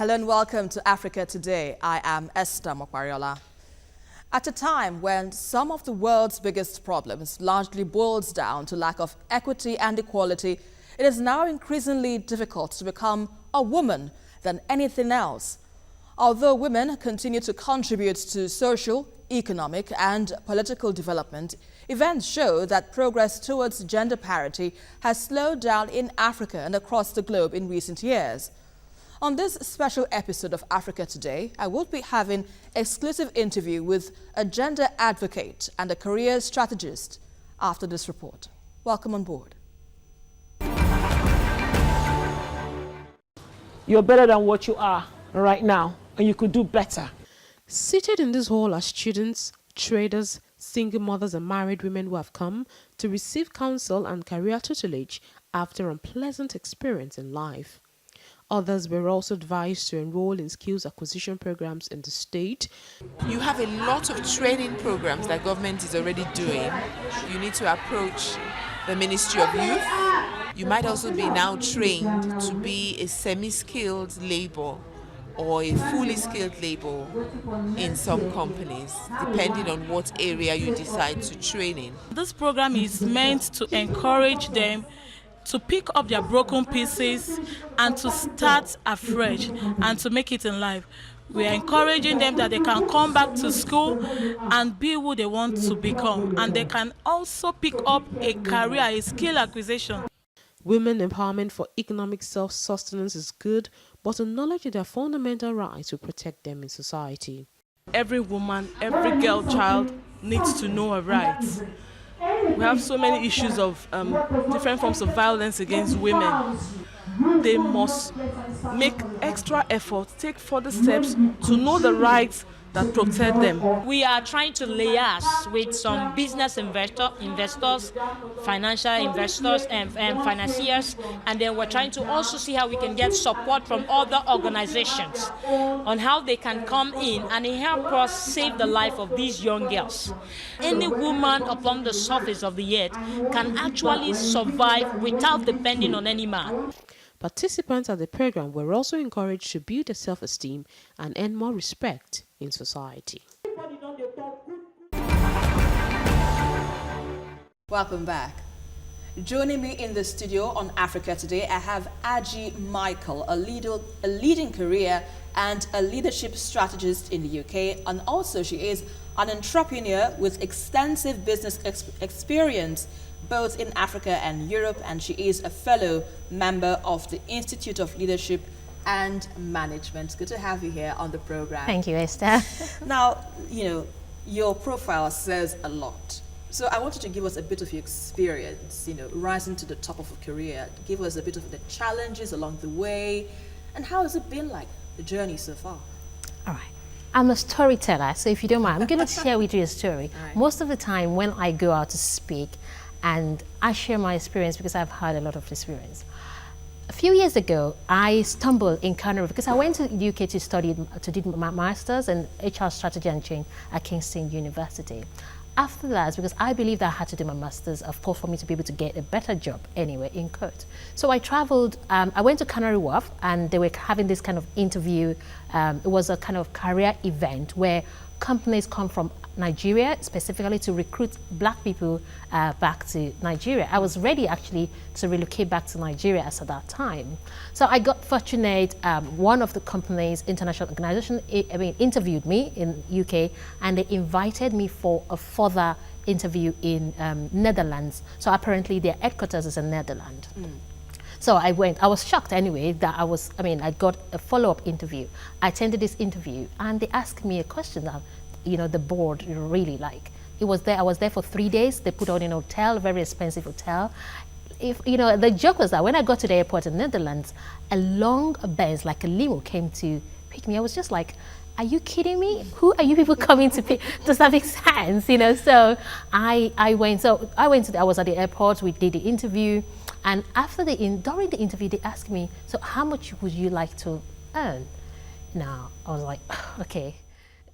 Hello and welcome to Africa Today. I am Esther Mokwariola. At a time when some of the world's biggest problems largely boils down to lack of equity and equality, it is now increasingly difficult to become a woman than anything else. Although women continue to contribute to social, economic and political development, events show that progress towards gender parity has slowed down in Africa and across the globe in recent years. On this special episode of Africa Today, I will be having exclusive interview with a gender advocate and a career strategist after this report. Welcome on board. You're better than what you are right now, and you could do better. Seated in this hall are students, traders, single mothers and married women who have come to receive counsel and career tutelage after unpleasant experience in life. Others were also advised to enroll in skills acquisition programs in the state. You have a lot of training programs that government is already doing. You need to approach the Ministry of Youth. You might also be now trained to be a semi-skilled labor or a fully skilled labor in some companies, depending on what area you decide to train in. This program is meant to encourage them to pick up their broken pieces and to start afresh and to make it in life. We are encouraging them that they can come back to school and be who they want to become, and they can also pick up a career, a skill acquisition. Women empowerment for economic self-sustenance is good, but to acknowledge their fundamental rights will protect them in society. Every woman, every girl child needs to know her rights. We have so many issues of different forms of violence against women. They must make extra effort, take further steps to know the rights that protect them. We are trying to liaise with some business investors, financial investors and financiers, and then we're trying to also see how we can get support from other organizations on how they can come in and help us save the life of these young girls. Any woman upon the surface of the earth can actually survive without depending on any man. Participants at the program were also encouraged to build their self-esteem and earn more respect in society. Welcome back. Joining me in the studio on Africa Today, I have Aji Michael, a leading career and a leadership strategist in the UK, and also she is an entrepreneur with extensive business experience both in Africa and Europe, and she is a fellow member of the Institute of Leadership and Management. Good to have you here on the program. Thank you, Esther. Now, your profile says a lot. So I want you to give us a bit of your experience, rising to the top of a career. Give us a bit of the challenges along the way, and how has it been like, the journey so far? All right. I'm a storyteller, so if you don't mind, I'm going to share with you a story. Right. Most of the time when I go out to speak, and I share my experience because I've had a lot of experience. A few years ago, I stumbled in Canada because I went to the UK to do my master's in HR strategy and change at Kingston University. After that, because I believed I had to do my master's, of course, for me to be able to get a better job anywhere in court. So I traveled, I went to Canary Wharf, and they were having this kind of interview. It was a kind of career event where companies come from Nigeria specifically to recruit black people back to Nigeria. I was ready actually to relocate back to Nigeria as at that time. So I got fortunate, one of the companies, international organization, interviewed me in UK, and they invited me for a further interview in Netherlands. So apparently their headquarters is in Netherlands. So I went. I was shocked anyway that I got a follow-up interview. I attended this interview, and they asked me a question that, the board really like. I was there for 3 days. They put on in a hotel, a very expensive hotel. The joke was that when I got to the airport in Netherlands, a long Benz, like a limo, came to pick me. I was just like, are you kidding me? Who are you people coming to pick? Does that make sense? So I was at the airport. We did the interview. And during the interview, they asked me, so how much would you like to earn? Now, I was like, okay.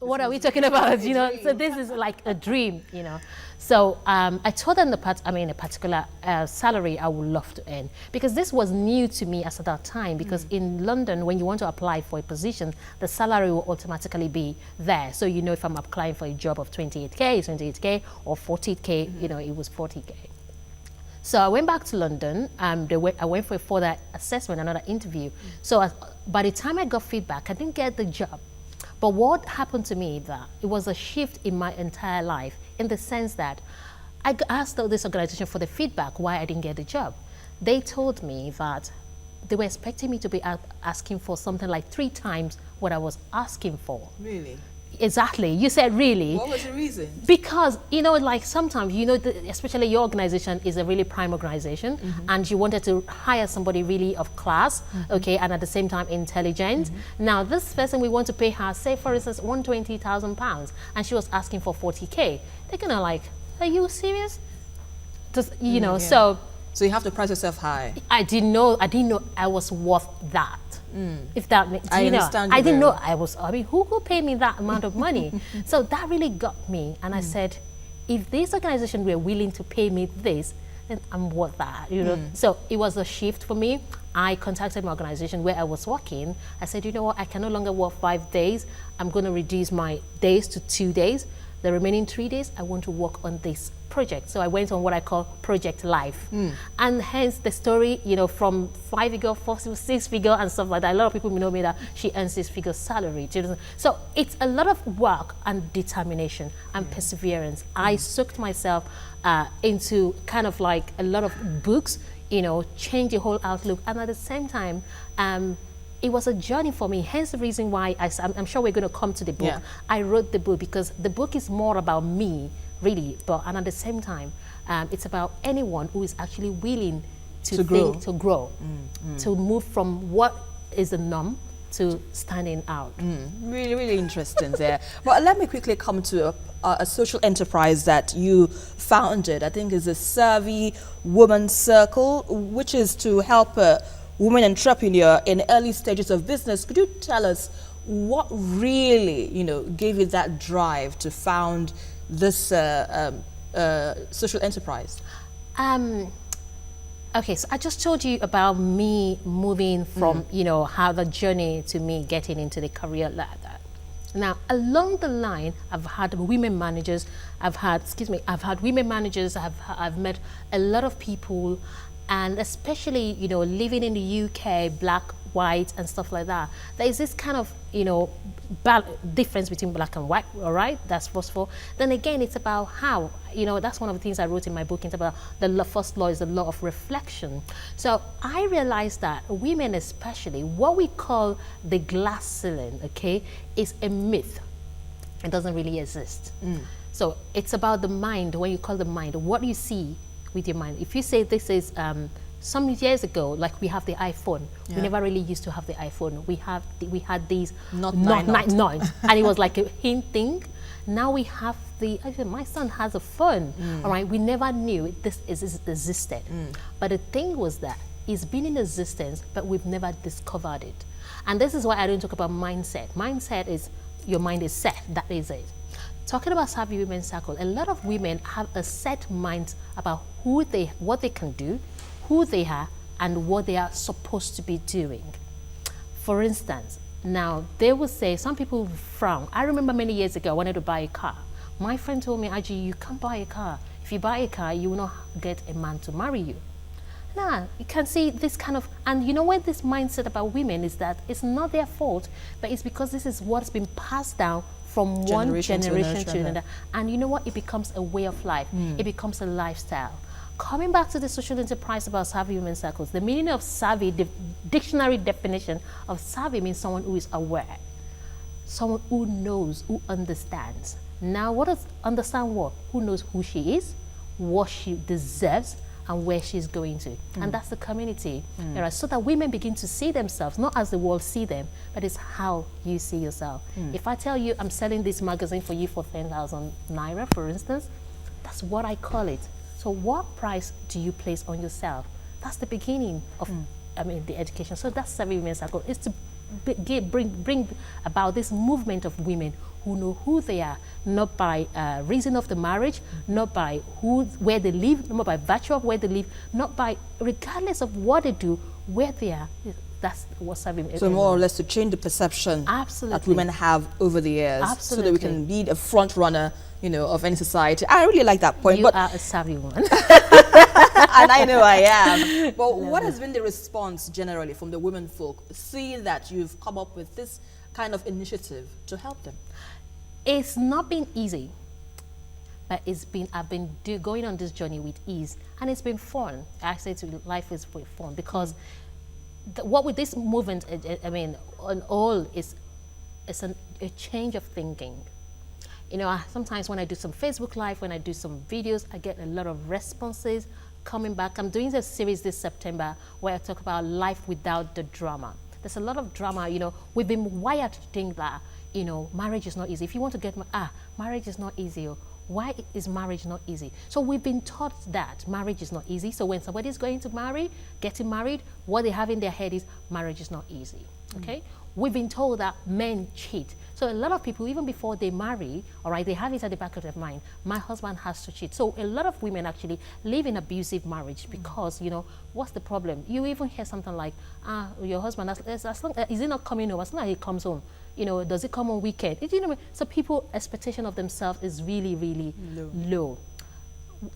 what are we talking about? You know, so this is like a dream, you know. So I told them a particular salary I would love to earn, because this was new to me as at that time, because in London, when you want to apply for a position, the salary will automatically be there. So you know, if I'm applying for a job of 28K or 40K, you know, it was 40K. So I went back to London. I went for a further assessment, another interview. So by the time I got feedback, I didn't get the job. But what happened to me, that it was a shift in my entire life, in the sense that I asked this organization for the feedback why I didn't get the job. They told me that they were expecting me to be asking for something like 3 times what I was asking for. Really? Exactly. You said really. What was the reason? Because, you know, like sometimes, you know, especially your organization is a really prime organization, and you wanted to hire somebody really of class, okay, and at the same time intelligent. Now, this person, we want to pay her, say, for instance, £120,000, and she was asking for 40K. They're going to like, are you serious? Just, you know, so you have to price yourself high. I didn't know I was worth that. If that makes, I understand. I didn't know I mean, who could pay me that amount of money? So that really got me, and I said, if this organization were willing to pay me this, then I'm worth that, you know. So it was a shift for me. I contacted my organization where I was working. I said, you know what, I can no longer work 5 days. I'm going to reduce my days to 2 days. The remaining 3 days, I want to work on this project. So I went on what I call Project Life. And hence the story, you know, from 5-figure, 6-figure and stuff like that. A lot of people know me that she earns 6-figure salary. So it's a lot of work and determination and perseverance. I soaked myself into kind of like a lot of books, you know, change the whole outlook. And at the same time, it was a journey for me, hence the reason why I'm sure we're going to come to the book. Yeah. I wrote the book because the book is more about me, really, and at the same time, it's about anyone who is actually willing to grow, to move from what is the norm to standing out. Really, really interesting there. But let me quickly come to a social enterprise that you founded. I think is a Savvy Woman Circle, which is to help women entrepreneur in early stages of business. Could you tell us what really, you know, gave you that drive to found this social enterprise? Okay, so I just told you about me moving from, you know, how the journey to me getting into the career ladder. Now, along the line, I've had women managers, I've had women managers, I've met a lot of people, and especially, you know, living in the UK, black, white, and stuff like that, there is this kind of, you know, difference between black and white, all right? That's first of all. Then again, it's about how, you know, that's one of the things I wrote in my book. It's about the first law is the law of reflection. So I realized that women especially, what we call the glass ceiling, okay, is a myth. It doesn't really exist. So it's about the mind. When you call the mind, what do you see with your mind? If you say this is some years ago, like we have the iPhone, we never really used to have the iPhone. We had these not and it was like a hint thing. Now we have my son has a phone. All right, we never knew this existed. But the thing was that it's been in existence, but we've never discovered it. And this is why I don't talk about mindset. Mindset is your mind is set. That is it. Talking about Savvy Women Circle, a lot of women have a set mind about what they can do, who they are, and what they are supposed to be doing. For instance, now they will say, some people frown. I remember many years ago, I wanted to buy a car. My friend told me, Aji, you can't buy a car. If you buy a car, you will not get a man to marry you. Now, you can see this kind of, and you know what this mindset about women is that it's not their fault, but it's because this is what's been passed down from one generation to another. And you know what? It becomes a way of life. It becomes a lifestyle. Coming back to the social enterprise about Savvy Women Circles, the meaning of savvy, the dictionary definition of savvy means someone who is aware, someone who knows, who understands. Now, what does understand what? Who knows who she is, what she deserves, and where she's going to. And that's the community. Right? So that women begin to see themselves, not as the world see them, but it's how you see yourself. If I tell you I'm selling this magazine for you for 10,000 Naira, for instance, that's what I call it. So what price do you place on yourself? That's the beginning of the education. So that's Savvy Women Circle, is to bring about this movement of women who know who they are, not by reason of the marriage, not by where they live, not by virtue of where they live, not by, regardless of what they do, where they are. That's what's having. So more or less to change the perception that women have over the years, so that we can be a front runner, of any society. I really like that point. You are a savvy one. And I know I am. But what has been the response generally from the women folk, seeing that you've come up with this kind of initiative to help them? It's not been easy, but I've been going on this journey with ease, and it's been fun. I say to life is fun because what with this movement, on all is a change of thinking. Sometimes when I do some Facebook Live, when I do some videos, I get a lot of responses coming back. I'm doing a series this September where I talk about life without the drama. There's a lot of drama, we've been wired to think that, marriage is not easy. If you want to get, marriage is not easy. Why is marriage not easy? So we've been taught that marriage is not easy. So when somebody's going to getting married, what they have in their head is marriage is not easy, okay? We've been told that men cheat. So a lot of people, even before they marry, all right, they have it at the back of their mind, my husband has to cheat. So a lot of women actually live in abusive marriage because, what's the problem? You even hear something like, your husband, as long is he not coming home? As long as he comes home, does he come on weekend? So people's expectation of themselves is really, really low.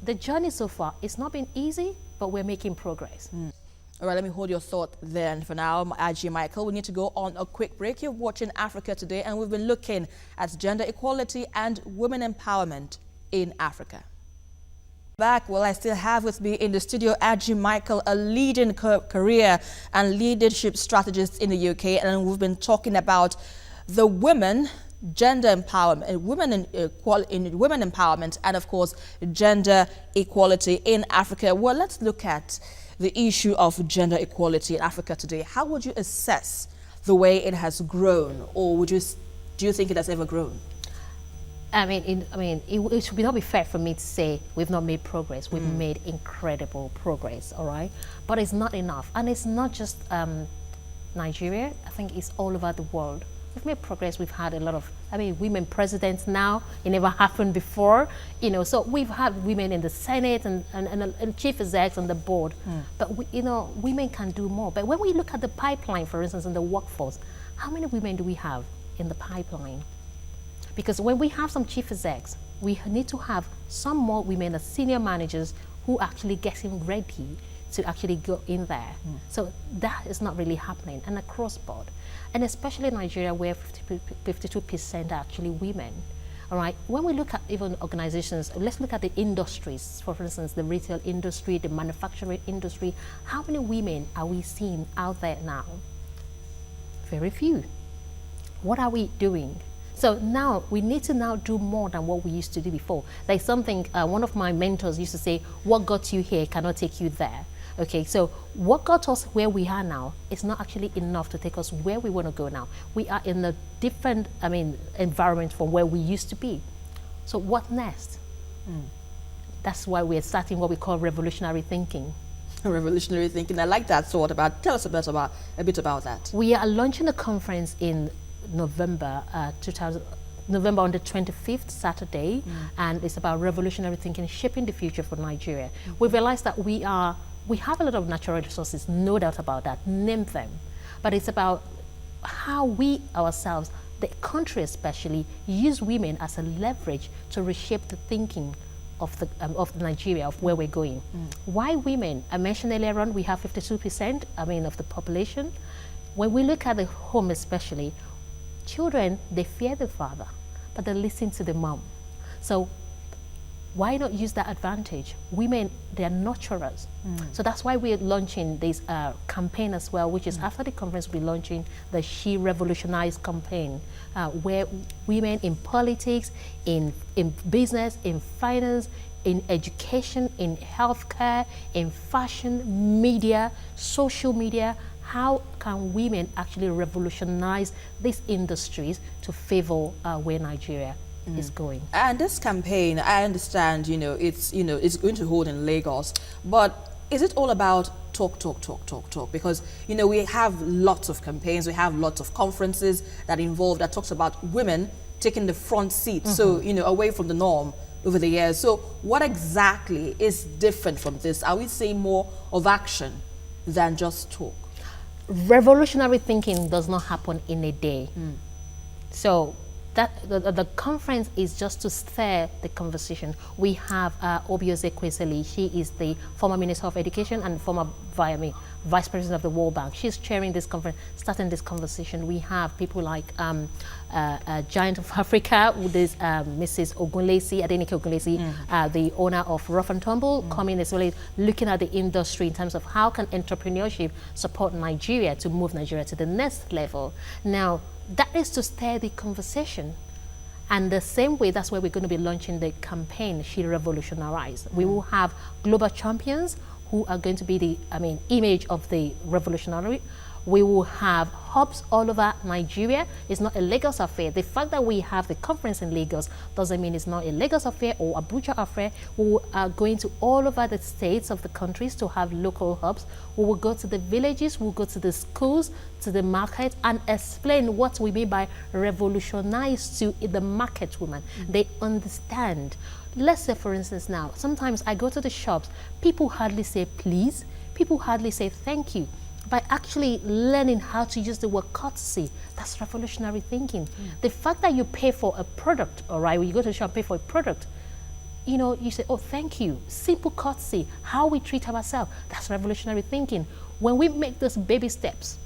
The journey so far, it's not been easy, but we're making progress. All right, let me hold your thought then for now, Aji Michael. We need to go on a quick break. You're watching Africa Today, and we've been looking at gender equality and women empowerment in Africa. Back, well, I still have with me in the studio Aji Michael, a leading career and leadership strategist in the UK, and we've been talking about the women, gender empowerment, women empowerment, and of course, gender equality in Africa. Well, let's look at the issue of gender equality in Africa today. How would you assess the way it has grown, or do you think it has ever grown? It should not be fair for me to say we've not made progress. We've made incredible progress, all right? But it's not enough. And it's not just Nigeria. I think it's all over the world. We've made progress. We've had a lot of, women presidents now. It never happened before, So we've had women in the Senate and chief execs on the board. But women can do more. But when we look at the pipeline, for instance, in the workforce, how many women do we have in the pipeline? Because when we have some chief execs, we need to have some more women as senior managers who actually getting ready to actually go in there. So that is not really happening, and across board. And especially in Nigeria, where 52% are actually women. All right, when we look at even organizations, let's look at the industries, for instance, the retail industry, the manufacturing industry. How many women are we seeing out there now? Very few. What are we doing? So now we need to now do more than what we used to do before. There's something, one of my mentors used to say, what got you here cannot take you there. Okay, so what got us where we are now is not actually enough to take us where we want to go now. We are in a different, environment from where we used to be. So what next? That's why we're starting what we call revolutionary thinking. Revolutionary thinking, I like that thought. Tell us a bit about that. We are launching a conference in November November on the 25th, Saturday, and it's about revolutionary thinking, shaping the future for Nigeria. We realized that we have a lot of natural resources, no doubt about that, name them. But it's about how we ourselves, the country especially, use women as a leverage to reshape the thinking of Nigeria, of where we're going. Why women? I mentioned earlier on, we have 52% of the population. When we look at the home especially, children, they fear the father, but they listen to the mom. So why not use that advantage? Women, they are nurturers. So that's why we're launching this campaign as well, which is after the conference, we're launching the She Revolutionized campaign, where women in politics, in business, in finance, in education, in healthcare, in fashion, media, social media, how can women actually revolutionize these industries to favor where Nigeria is going? And this campaign, I understand, it's going to hold in Lagos, but is it all about talk, because, you know, we have lots of campaigns, we have lots of conferences that talks about women taking the front seat, so, you know, away from the norm over the years. So what exactly is different from this? Are we seeing more of action than just talk? Revolutionary thinking does not happen in a day. So that the conference is just to stir the conversation. We have Obiose Kwesili. She is the former Minister of Education and former Vice President of the World Bank. She's chairing this conference, starting this conversation. We have people like Giant of Africa, with this Mrs. Ogunlesi, Adenike Ogunlesi, the owner of Rough and Tumble, coming as well, looking at the industry in terms of how can entrepreneurship support Nigeria to move Nigeria to the next level. Now, that is to stir the conversation. And the same way, that's why we're going to be launching the campaign, She Revolutionarized. We will have global champions who are going to be the, image of the revolutionary. We will have hubs all over Nigeria. It's not a Lagos affair. The fact that we have the conference in Lagos doesn't mean it's not a Lagos affair or Abuja affair. We are going to all over the states of the countries to have local hubs. We will go to the villages, we'll go to the schools, to the market, and explain what we mean by revolutionize to the market woman. They understand. Let's say, for instance, now, sometimes I go to the shops, people hardly say please, people hardly say thank you. By actually learning how to use the word courtesy, that's revolutionary thinking. The fact that you pay for a product, all right, when you go to the shop, pay for a product, you know, you say, oh, thank you. Simple courtesy, how we treat ourselves, that's revolutionary thinking. When we make those baby steps,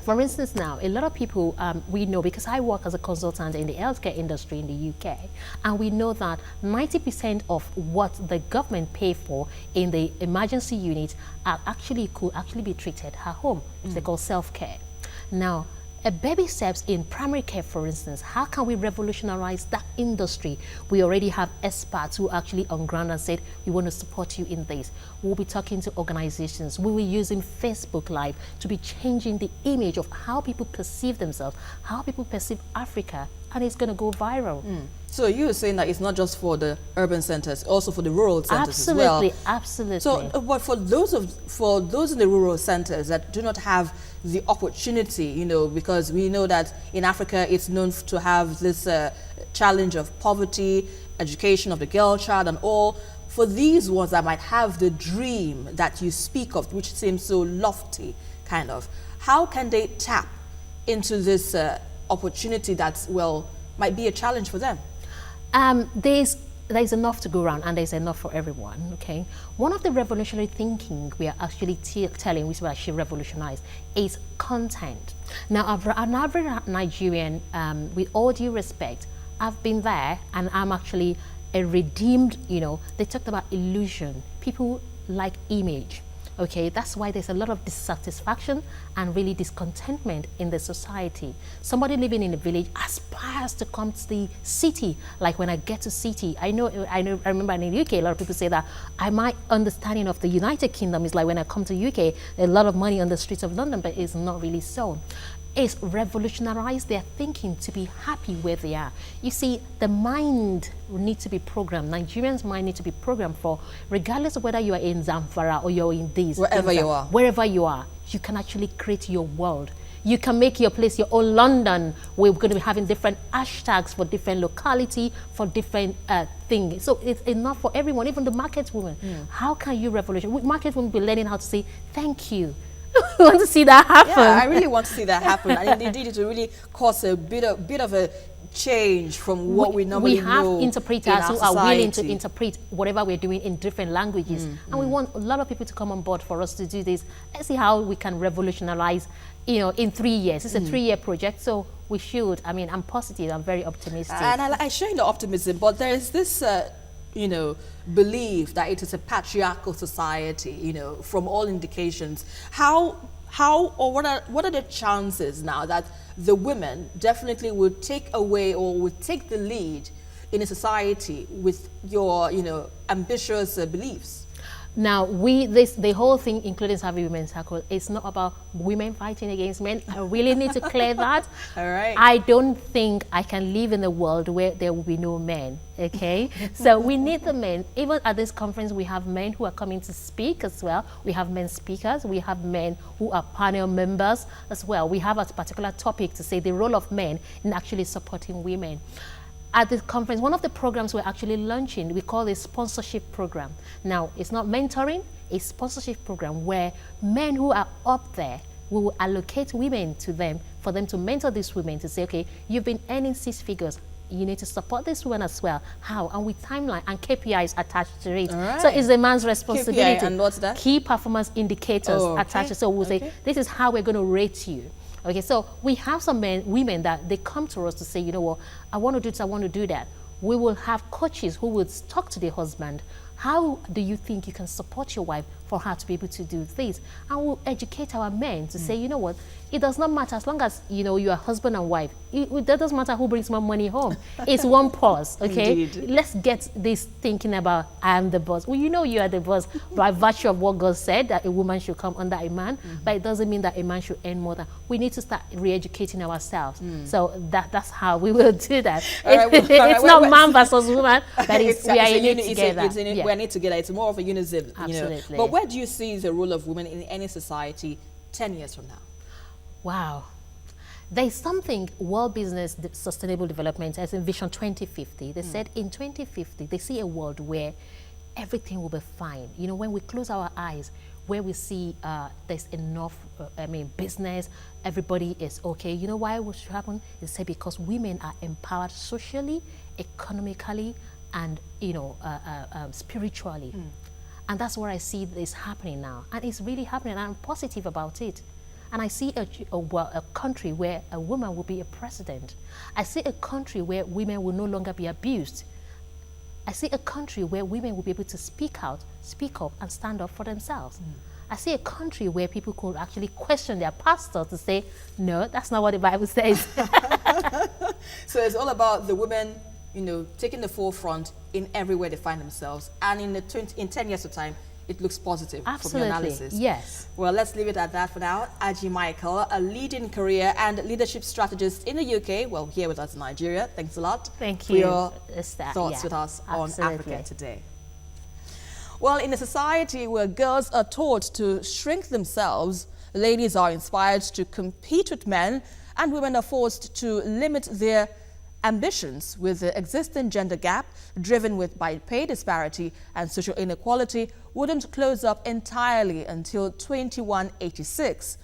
for instance now, a lot of people we know, because I work as a consultant in the healthcare industry in the UK, and we know that 90% of what the government pay for in the emergency unit could actually be treated at home, which they call self-care. Now, a baby steps in primary care, for instance, how can we revolutionize that industry? We already have experts who actually on ground and said, we want to support you in this. We'll be talking to organizations. We will be using Facebook Live to be changing the image of how people perceive themselves, how people perceive Africa, and it's going to go viral. So you were saying that it's not just for the urban centers, also for the rural centers as well. Absolutely. So, but for those in the rural centers that do not have the opportunity, you know, because we know that in Africa it's known to have this challenge of poverty, education of the girl child, and all. For these ones that might have the dream that you speak of, which seems so lofty, kind of, how can they tap into this opportunity that, well, might be a challenge for them? There's enough to go around, and there's enough for everyone, okay? One of the revolutionary thinking we are actually telling, which we actually revolutionized, is content. Now, an average Nigerian, with all due respect, I've been there, and I'm actually a redeemed, you know, they talked about illusion. People like image. Okay, that's why there's a lot of dissatisfaction and really discontentment in the society. Somebody living in a village aspires to come to the city. Like when I get to city, I remember in the UK, a lot of people say that my understanding of the United Kingdom is like when I come to UK, a lot of money on the streets of London, but it's not really so. Is revolutionize their thinking to be happy where they are. You see, the mind needs to be programmed. Nigerians' mind need to be programmed for, regardless of whether you are in Zamfara or you're in this. Wherever you are, you can actually create your world. You can make your place your own London. We're going to be having different hashtags for different locality, for different things. So it's enough for everyone, even the market woman. How can you revolutionize? Market women be learning how to say thank you. We want to see that happen. Yeah, I really want to see that happen. And indeed, it will really cause a bit of a change from what we normally know. We have interpreters who are willing to interpret whatever we're doing in different languages. And we want a lot of people to come on board for us to do this. Let's see how we can revolutionize, you know, in 3 years. It's a 3-year project, so we should. I mean, I'm positive. I'm very optimistic. And I share the optimism, but there is this you know, belief that it is a patriarchal society, you know, from all indications. How or what are the chances now that the women definitely would take away or would take the lead in a society with your, you know, ambitious beliefs? Now, the whole thing, including Savvy Women's Circle, it's not about women fighting against men. I really need to clear that. All right. I don't think I can live in a world where there will be no men, okay? So we need the men. Even at this conference, we have men who are coming to speak as well. We have men speakers. We have men who are panel members as well. We have a particular topic to say the role of men in actually supporting women. At the conference, one of the programs we're actually launching, we call a sponsorship program. Now, it's not mentoring, it's a sponsorship program where men who are up there, we will allocate women to them for them to mentor these women to say, okay, you've been earning 6 figures, you need to support this woman as well. How? And with timeline and KPIs attached to it. Right. So it's a man's responsibility. KPI, and what's that? Key performance indicators attached to it. So we'll say, this is how we're going to rate you. Okay, so we have some women that they come to us to say, you know what, I want to do this, I want to do that. We will have coaches who will talk to the husband. How do you think you can support your wife for her to be able to do this? And we'll educate our men to say, you know what, it does not matter as long as, you know, you are husband and wife. It doesn't matter who brings more money home. It's one pause, okay? Indeed. Let's get this thinking about, I am the boss. Well, you know you are the boss by virtue of what God said, that a woman should come under a man, but it doesn't mean that a man should earn more than. We need to start re-educating ourselves. So that's how we will do that. It's not man versus woman, but we are in it together. We're in it together. It's more of a unism. Absolutely. You know. But where do you see the role of women in any society 10 years from now? Wow. There's something World Business Sustainable Development as in Vision 2050. They said in 2050, they see a world where everything will be fine. You know, when we close our eyes, where we see there's enough, business, everybody is okay. You know why it should happen? They say because women are empowered socially, economically, and, you know, spiritually. And that's what I see is happening now. And it's really happening, and I'm positive about it. And I see a country where a woman will be a president. I see a country where women will no longer be abused. I see a country where women will be able to speak out, speak up, and stand up for themselves. I see a country where people could actually question their pastor to say, no, that's not what the Bible says. So it's all about the women, you know, taking the forefront in everywhere they find themselves. And in 10 years of time, it looks positive. Absolutely. From your analysis. Yes. Well, let's leave it at that for now. Aji Michael, a leading career and leadership strategist in the UK, well, here with us in Nigeria. Thanks a lot. Thank for you. your thoughts with us on Africa Today. Well, in a society where girls are taught to shrink themselves, ladies are inspired to compete with men, and women are forced to limit their ambitions. With the existing gender gap driven by pay disparity and social inequality wouldn't close up entirely until 2186.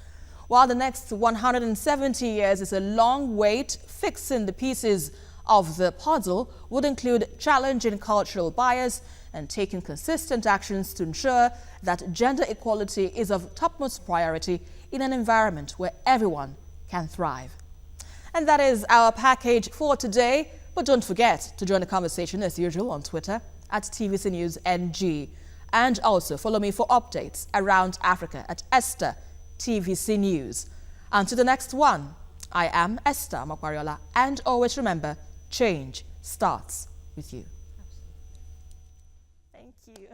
While the next 170 years is a long wait, fixing the pieces of the puzzle would include challenging cultural bias and taking consistent actions to ensure that gender equality is of topmost priority in an environment where everyone can thrive. And that is our package for today. But don't forget to join the conversation as usual on Twitter at TVC News NG. And also follow me for updates around Africa at Esther TVC News. Until the next one, I am Esther Makwariola. And always remember, change starts with you. Thank you.